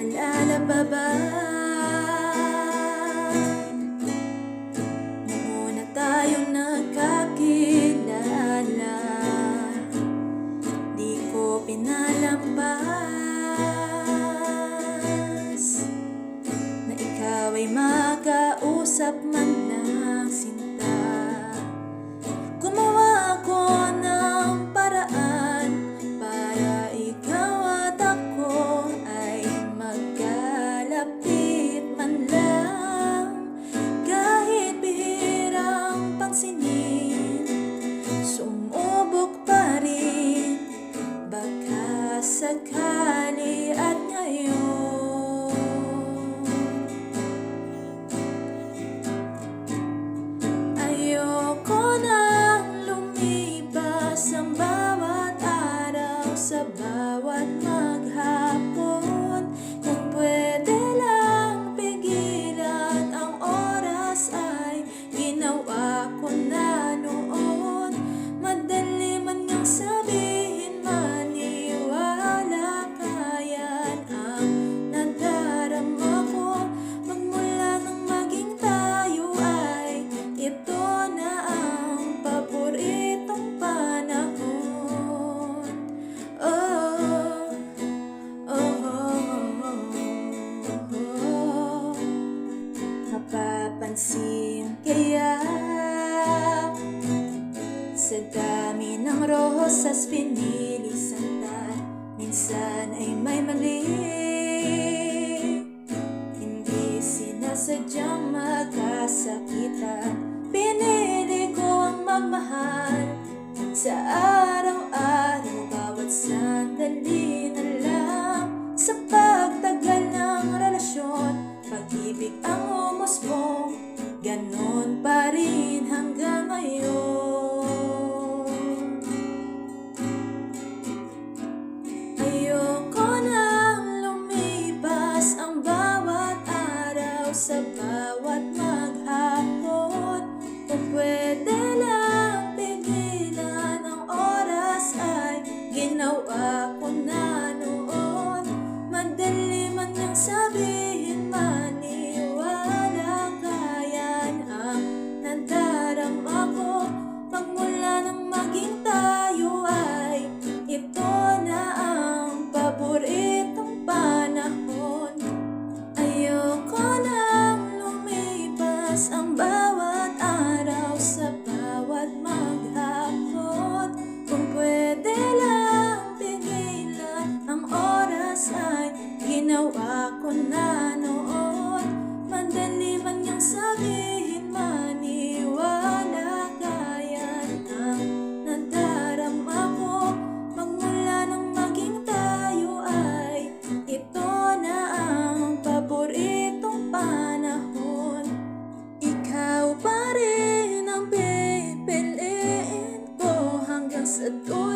Naalala pa ba? Nung una tayong nagkakilala, di ko pinalampas na ikaw ay makausap man ng sinta. Gumawa ako ng paraan para ikaw at ako ay magkalapit man lang. Kahit bihirang pansinin, sumubok pa rin. Baka sakali at ngayon ayoko nang lumipas ang bawat araw sa bawat maghapon. Kung pwede lang pigilan ang oras ay ginawa ko na noon. Madali man ngang sabihin, maniwala ka, yan ang nadarama ko. Magmula nang maging tayo ay ito na ang paboritong panahon. Oh, oh, oh, oh. Mapapansin kaya sa dami ng rosas pinilisan tayo, minsan ay may mali. Hindi sinasadyang magkasakitan. Pinili ko ang magmahal sa araw-araw, bawat sandali na lang. Sa pagtagal ng relasyon, pag-ibig ang umusbong, ganon pa rin hanggang ngayon. Ayoko nang lumipas ang bawat araw sa bawat maghapon. Kung pwede lang pigilan ang oras ay ginawa ko na noon. Madali man niyang sabihin, maniwala ka, yan ang nadarama ko. Pagmula nang maging tayo ay ito na ang paboritong panahon. Ayoko nang lumipas ang bawat araw sa bawat maghapon. Kung pwede lang pigilan ang oras ay ginawa ko na noon. Madali man niyang sabihin, maniwala ka, yan ang nadarama ko. Magmula nang maging tayo ay ito na ang paboritong panahon. Ikaw pa rin ang pipiliin ko hanggang sa dulo.